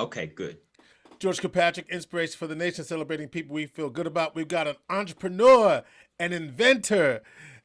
Okay, good. George Kilpatrick, inspiration for the nation, celebrating people we feel good about. We've got an entrepreneur, an inventor,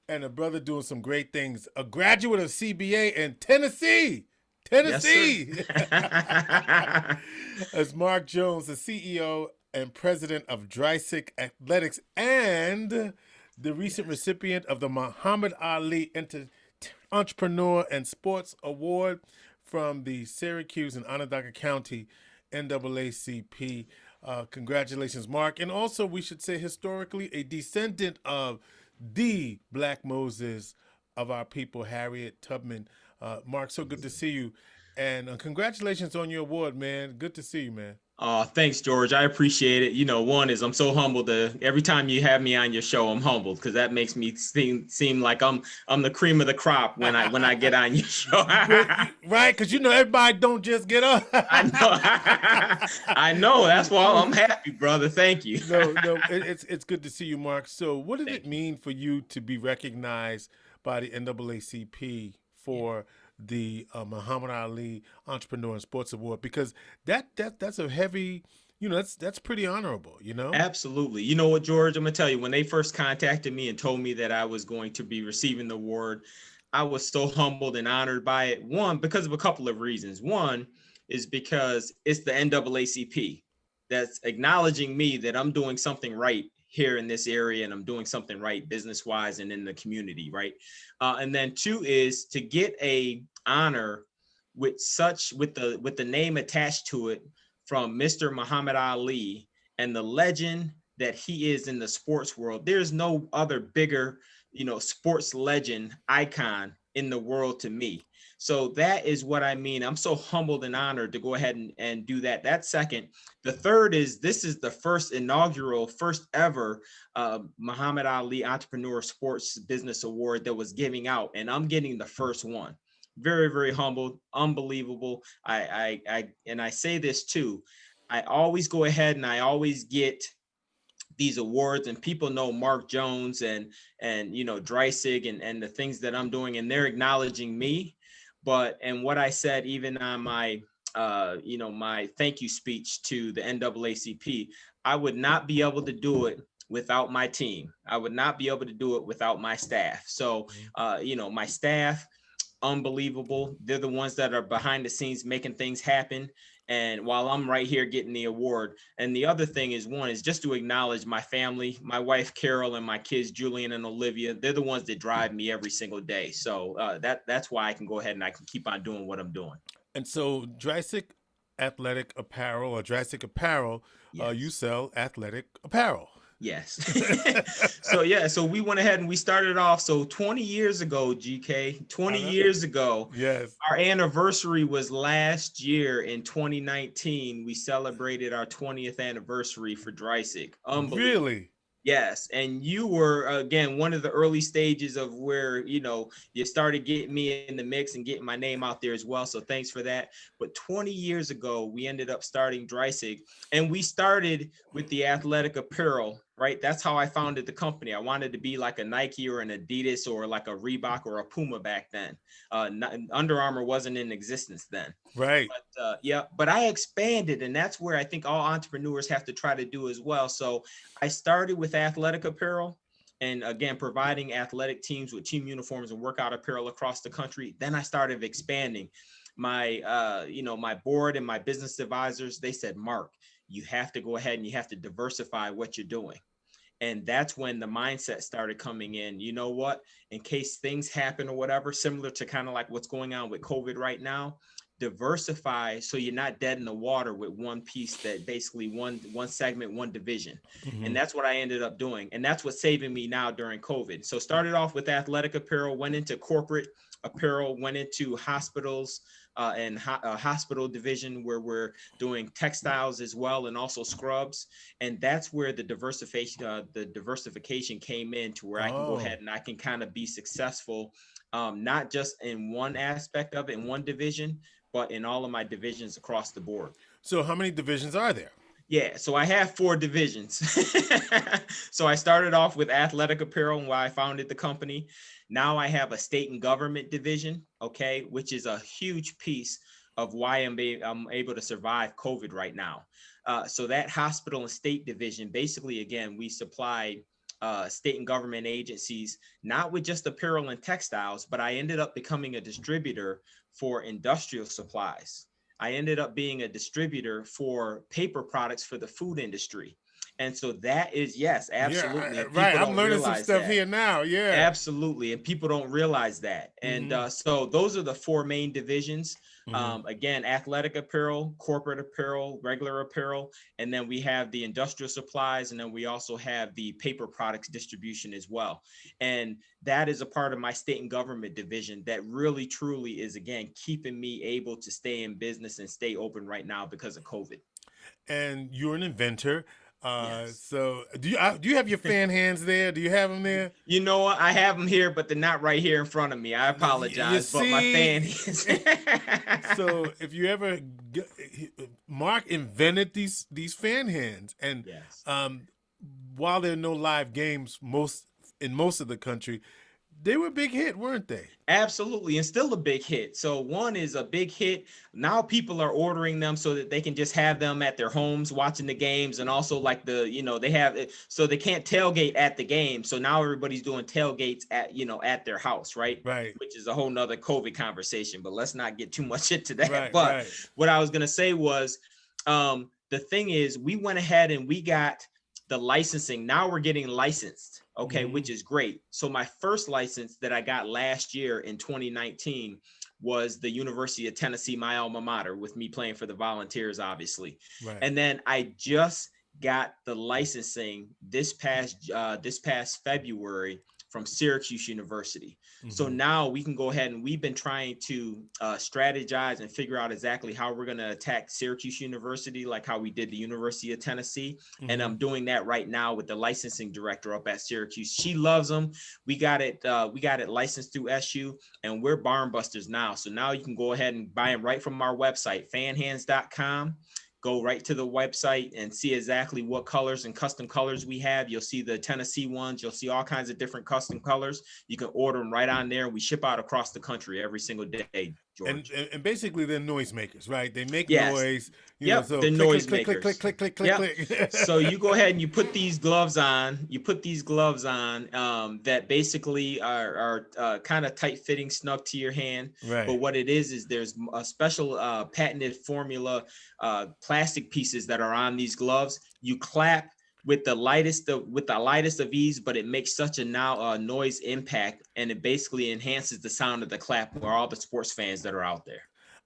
and a brother doing some great things. A graduate of CBA in Tennessee. Yes, sir. Tennessee. As Marc Jones, the CEO and president of Dreissig Athletics and the recent recipient of the Muhammad Ali Entrepreneur and Sports Award from the Syracuse and Onondaga County NAACP. Congratulations, Marc. And also, we should say historically, a descendant of the Black Moses of our people, Harriet Tubman. Marc, so good to see you. And congratulations on your award, man. Good to see you, man. Thanks, George. I appreciate it. One is I'm so humbled to every time you have me on your show, I'm humbled because that makes me seem like I'm the cream of the crop when I get on your show. Right, because everybody don't just get up. I know. I know. That's why I'm happy, brother. Thank you. No, it's good to see you, Marc. So, what did it Thank you. mean for you to be recognized by the NAACP for the Muhammad Ali Entrepreneur and Sports Award? Because that's a heavy, that's pretty honorable, Absolutely. You know what, George? I'm gonna tell you, when they first contacted me and told me that I was going to be receiving the award, I was so humbled and honored by it. One, because of a couple of reasons. One is because it's the NAACP that's acknowledging me that I'm doing something right here in this area and I'm doing something right business wise and in the community, right? And then two is to get a honor with the name attached to it from Mr. Muhammad Ali and the legend that he is in the sports world. There's no other bigger, sports legend icon in the world to me. So that is what I mean. I'm so humbled and honored to go ahead and do that. That's second. The third is this is the first ever Muhammad Ali Entrepreneur Sports Business Award that was giving out, and I'm getting the first one. Very, very humbled, unbelievable. I say this too. I always go ahead and I always get these awards, and people know Marc Jones and Dreissig and the things that I'm doing, and they're acknowledging me. And what I said even on my my thank you speech to the NAACP, I would not be able to do it without my team. I would not be able to do it without my staff. So my staff, unbelievable. They're the ones that are behind the scenes making things happen. And while I'm right here getting the award. And the other thing is, one is just to acknowledge my family, my wife, Carol, and my kids, Julian and Olivia. They're the ones that drive me every single day. So that's why I can go ahead and I can keep on doing what I'm doing. And so, Dreissig Athletic Apparel or Dreissig Apparel, you Yes. sell athletic apparel. Yes. So we went ahead and we started off. So 20 years ago, GK, 20 years ago, Yes. our anniversary was last year in 2019. We celebrated our 20th anniversary for Dreissig. Unbelievable. Really? Yes, and you were again one of the early stages of where you started getting me in the mix and getting my name out there as well. So thanks for that. But 20 years ago, we ended up starting Dreissig, and we started with the athletic apparel. Right, that's how I founded the company. I wanted to be like a Nike or an Adidas or like a Reebok or a Puma back then. Under Armour wasn't in existence then. Right. But I expanded, and that's where I think all entrepreneurs have to try to do as well. So I started with athletic apparel, and again, providing athletic teams with team uniforms and workout apparel across the country. Then I started expanding. My board and my business advisors, they said, Marc, you have to go ahead and you have to diversify what you're doing. And that's when the mindset started coming in. You know what? In case things happen or whatever, similar to kind of like what's going on with COVID right now, diversify so you're not dead in the water with one piece, that basically one segment, one division. Mm-hmm. And that's what I ended up doing. And that's what's saving me now during COVID. So started off with athletic apparel, went into corporate apparel, went into hospitals and hospital division where we're doing textiles as well, and also scrubs. And that's where the diversification came in, to where I can go ahead and I can kind of be successful, not just in one aspect of it, in one division, but in all of my divisions across the board. So, how many divisions are there? Yeah, so I have 4 divisions. So I started off with athletic apparel and why I founded the company. Now I have a state and government division, okay, which is a huge piece of why I'm able to survive COVID right now. So that hospital and state division, basically, again, we supply state and government agencies, not with just apparel and textiles, but I ended up becoming a distributor for industrial supplies. I ended up being a distributor for paper products for the food industry. And so that is, yes, absolutely. Yeah, right. I'm learning some stuff here now. Yeah, absolutely. And people don't realize that. And so those are the four main divisions. Again, athletic apparel, corporate apparel, regular apparel, and then we have the industrial supplies, and then we also have the paper products distribution as well. And that is a part of my state and government division that really, truly is, again, keeping me able to stay in business and stay open right now because of COVID. And you're an inventor. Yes. So do you have your fan hands there? Do you have them there? You know what? I have them here, but they're not right here in front of me. I apologize, but my fan hands. So if you ever, Marc invented these fan hands, and yes. While there are no live games in most of the country, they were a big hit, weren't they? Absolutely, and still a big hit. So one is a big hit. Now people are ordering them so that they can just have them at their homes watching the games, and also like they have it so they can't tailgate at the game. So now everybody's doing tailgates at their house, right? Right. Which is a whole nother COVID conversation, but let's not get too much into that. Right, but right. What I was gonna say was, the thing is, we went ahead and we got the licensing. Now we're getting licensed. Okay, which is great. So my first license that I got last year in 2019 was the University of Tennessee, my alma mater, with me playing for the Volunteers, obviously. Right. And then I just got the licensing this past February from Syracuse University. So now we can go ahead, and we've been trying to strategize and figure out exactly how we're going to attack Syracuse University, like how we did the University of Tennessee. And I'm doing that right now with the licensing director up at Syracuse. She loves them. We got it licensed through SU, and we're barn busters now. So now you can go ahead and buy them right from our website, fanhands.com. Go right to the website and see exactly what colors and custom colors we have. You'll see the Tennessee ones. You'll see all kinds of different custom colors. You can order them right on there. We ship out across the country every single day, George. And basically they're noisemakers, right? They make noise. So they're noise makers. Click. So you go ahead and you put these gloves on. That basically are kind of tight fitting, snug to your hand. Right. But what it is there's a special patented formula plastic pieces that are on these gloves. You clap with the lightest of ease, but it makes such a noise impact, and it basically enhances the sound of the clap for all the sports fans that are out there.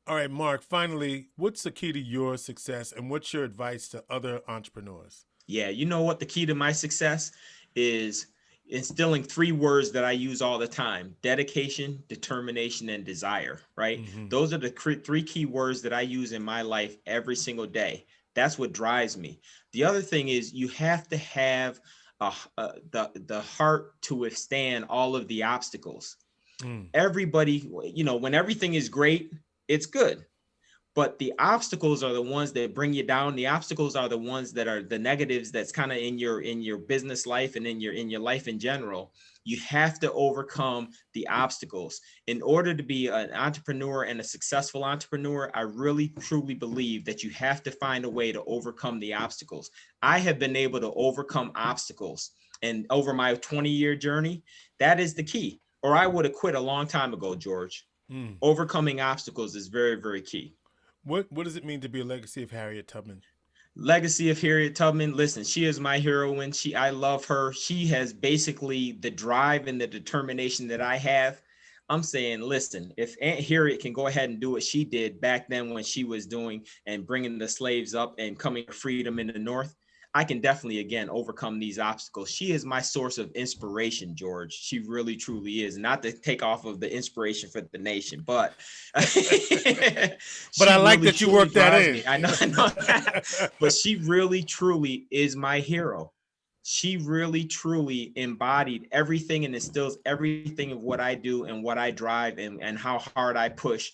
All right, Marc, finally, what's the key to your success, and what's your advice to other entrepreneurs? Yeah, you know what the key to my success is? Instilling 3 words that I use all the time: dedication, determination, and desire, right? Those are the 3 key words that I use in my life every single day. That's what drives me. The other thing is you have to have the heart to withstand all of the obstacles. Everybody, when everything is great, it's good. But the obstacles are the ones that bring you down. The obstacles are the ones that are the negatives that's kind of in your business life and in your life in general. You have to overcome the obstacles. In order to be an entrepreneur and a successful entrepreneur, I really, truly believe that you have to find a way to overcome the obstacles. I have been able to overcome obstacles. And over my 20-year journey, that is the key. Or I would have quit a long time ago, George. Overcoming obstacles is very, very key. What does it mean to be a legacy of Harriet Tubman? Legacy of Harriet Tubman. Listen, she is my heroine. I love her. She has basically the drive and the determination that I have. I'm saying, listen, if Aunt Harriet can go ahead and do what she did back then when she was doing and bringing the slaves up and coming to freedom in the North, I can definitely, again, overcome these obstacles. She is my source of inspiration, George. She really, truly is. Not to take off of the inspiration for the nation, but but I like that you worked that in. I know that. But she really, truly is my hero. She really, truly embodied everything and instills everything of what I do and what I drive and how hard I push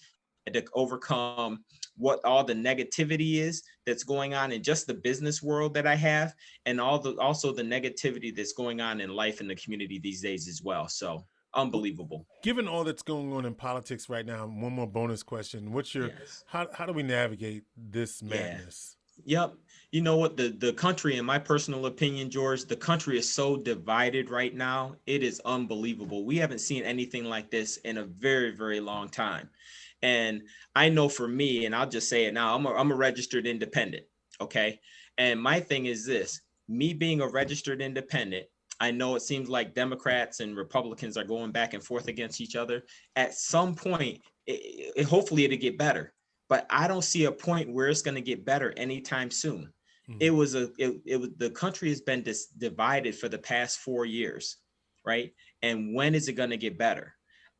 to overcome what all the negativity is that's going on in just the business world that I have, and also the negativity that's going on in life in the community these days as well. So Unbelievable. Given all that's going on in politics right now, one more bonus question. Yes. How do we navigate this Yeah. madness? Yep. You know what? The country, in my personal opinion, George, the country is so divided right now. It is unbelievable. We haven't seen anything like this in a very, very long time. And I know for me, and I'll just say it now, I'm a registered independent. Okay. And my thing is this, me being a registered independent, I know it seems like Democrats and Republicans are going back and forth against each other. At some point, hopefully it'll get better, but I don't see a point where it's going to get better anytime soon. It was the country has been divided for the past 4 years, right? And when is it going to get better?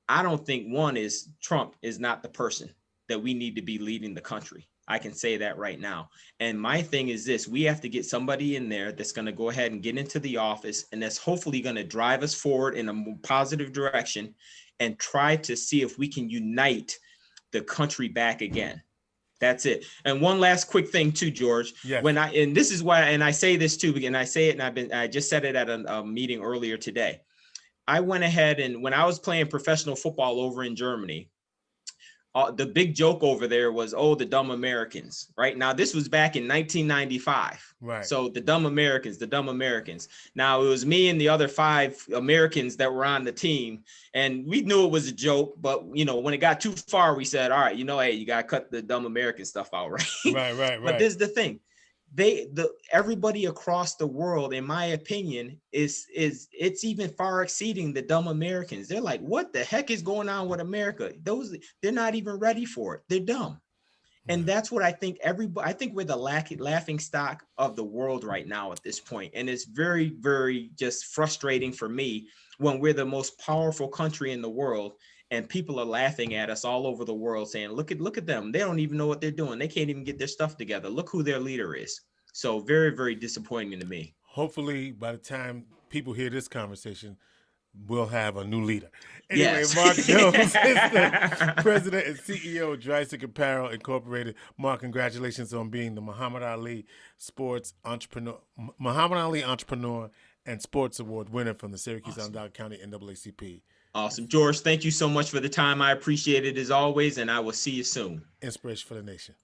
I don't think one is Trump is not the person that we need to be leading the country. I can say that right now. And my thing is this, we have to get somebody in there that's going to go ahead and get into the office, and that's hopefully going to drive us forward in a more positive direction and try to see if we can unite the country back again. That's it. And one last quick thing too, George. Yes. And this is why, and I say this too, and I say it, and I just said it at a meeting earlier today. I went ahead, and when I was playing professional football over in Germany, the big joke over there was, oh, the dumb Americans, right? Now, this was back in 1995. Right. So the dumb Americans, the dumb Americans. Now, it was me and the other 5 Americans that were on the team, and we knew it was a joke, but, you know, when it got too far, we said, all right, you know, hey, you got to cut the dumb American stuff out, right? Right. But this is the thing. Everybody across the world, in my opinion, it's even far exceeding the dumb Americans. They're like, what the heck is going on with America? They're not even ready for it. They're dumb. And that's what I think. I think we're the laughing stock of the world right now at this point. And it's very, very just frustrating for me when we're the most powerful country in the world and people are laughing at us all over the world saying, look at them. They don't even know what they're doing. They can't even get their stuff together. Look who their leader is. So very, very disappointing to me. Hopefully, by the time people hear this conversation, we'll have a new leader. Anyway, Yes. Marc Jones is the president and CEO of Dreissig Apparel Incorporated. Marc, congratulations on being the Muhammad Ali Entrepreneur and Sports Award winner from the Syracuse Onondaga County NAACP. Awesome. George, thank you so much for the time. I appreciate it as always, and I will see you soon. Inspiration for the nation.